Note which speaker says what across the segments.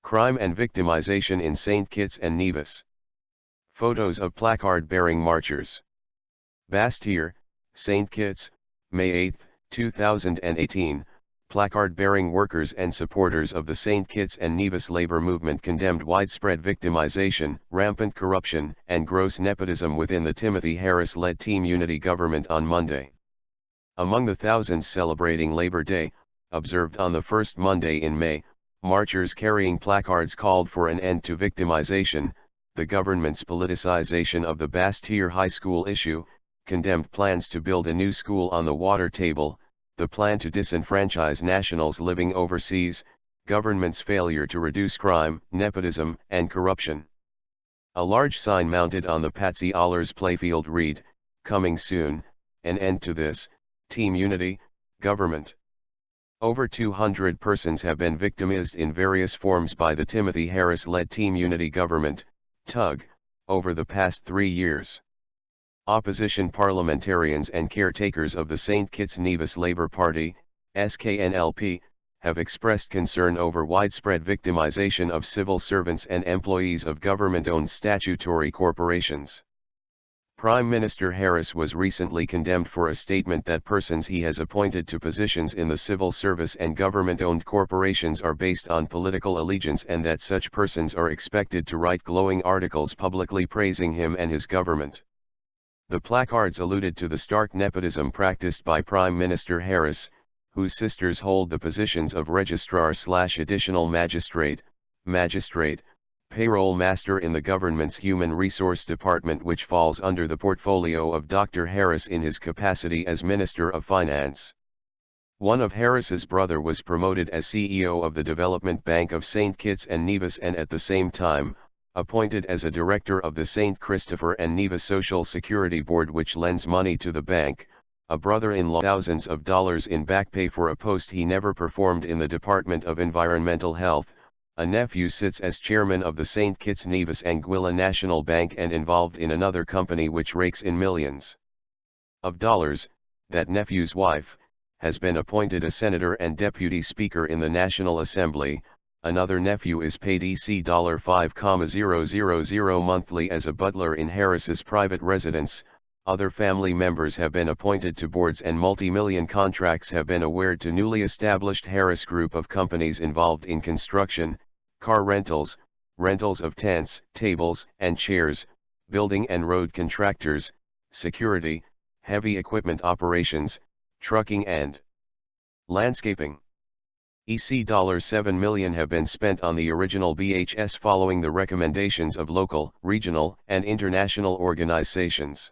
Speaker 1: Crime and victimization in St. Kitts and Nevis. Photos of placard-bearing marchers. Basseterre, St. Kitts, May 8, 2018. Placard-bearing workers and supporters of the St. Kitts and Nevis Labour Movement condemned widespread victimization, rampant corruption, and gross nepotism within the Timothy Harris-led Team Unity government on Monday. Among the thousands celebrating Labor Day, observed on the first Monday in May, marchers carrying placards called for an end to victimization, the government's politicization of the Basseterre High School issue, condemned plans to build a new school on the water table, the plan to disenfranchise nationals living overseas, government's failure to reduce crime, nepotism, and corruption. A large sign mounted on the Patsy Allers playfield read, "Coming soon, an end to this, Team Unity, government." Over 200 persons have been victimized in various forms by the Timothy Harris-led Team Unity government, TUG, over the past 3 years. Opposition parliamentarians and caretakers of the St. Kitts Nevis Labour Party, SKNLP, have expressed concern over widespread victimization of civil servants and employees of government-owned statutory corporations. Prime Minister Harris was recently condemned for a statement that persons he has appointed to positions in the civil service and government-owned corporations are based on political allegiance and that such persons are expected to write glowing articles publicly praising him and his government. The placards alluded to the stark nepotism practiced by Prime Minister Harris, whose sisters hold the positions of registrar/additional magistrate, payroll master in the government's Human Resource Department, which falls under the portfolio of Dr. Harris in his capacity as Minister of Finance. One of Harris's brother was promoted as CEO of the Development Bank of St. Kitts and Nevis and at the same time, appointed as a director of the St. Christopher and Nevis Social Security Board, which lends money to the bank. A brother-in-law thousands of dollars in back pay for a post he never performed in the Department of Environmental Health. A nephew sits as chairman of the St. Kitts Nevis Anguilla National Bank and involved in another company which rakes in millions of dollars. That nephew's wife has been appointed a senator and deputy speaker in the National Assembly. Another nephew is paid $5,000 monthly as a butler in Harris's private residence. Other family members have been appointed to boards and multi-million contracts have been awarded to newly established Harris Group of companies involved in construction, car rentals, rentals of tents, tables, and chairs, building and road contractors, security, heavy equipment operations, trucking and landscaping. $7 million have been spent on the original BHS following the recommendations of local, regional, and international organizations.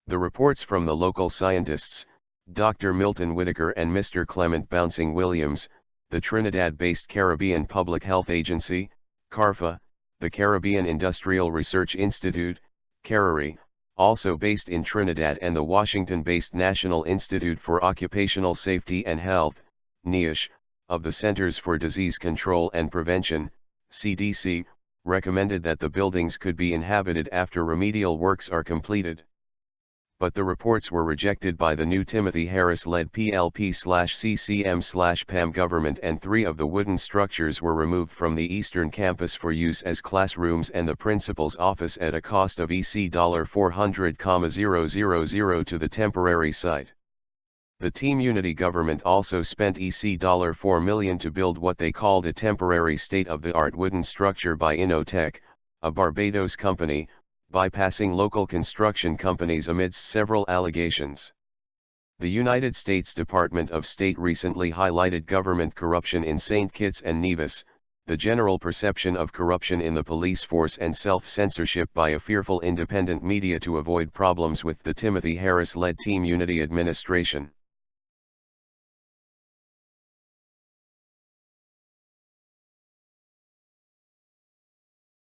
Speaker 1: The reports from the local scientists, Dr. Milton Whitaker and Mr. Clement Bouncing Williams, the Trinidad-based Caribbean Public Health Agency, CARFA, the Caribbean Industrial Research Institute, CARIRI, also based in Trinidad, and the Washington-based National Institute for Occupational Safety and Health, NIOSH, of the Centers for Disease Control and Prevention, CDC, recommended that the buildings could be inhabited after remedial works are completed. But the reports were rejected by the new Timothy Harris-led PLP/CCM/PAM government, and 3 of the wooden structures were removed from the eastern campus for use as classrooms and the principal's office at a cost of $400,000 to the temporary site. The Team Unity government also spent $4 million to build what they called a temporary state-of-the-art wooden structure by Innotech, a Barbados company, bypassing local construction companies amidst several allegations. The United States Department of State recently highlighted government corruption in St. Kitts and Nevis, the general perception of corruption in the police force and self-censorship by a fearful independent media to avoid problems with the Timothy Harris-led Team Unity administration.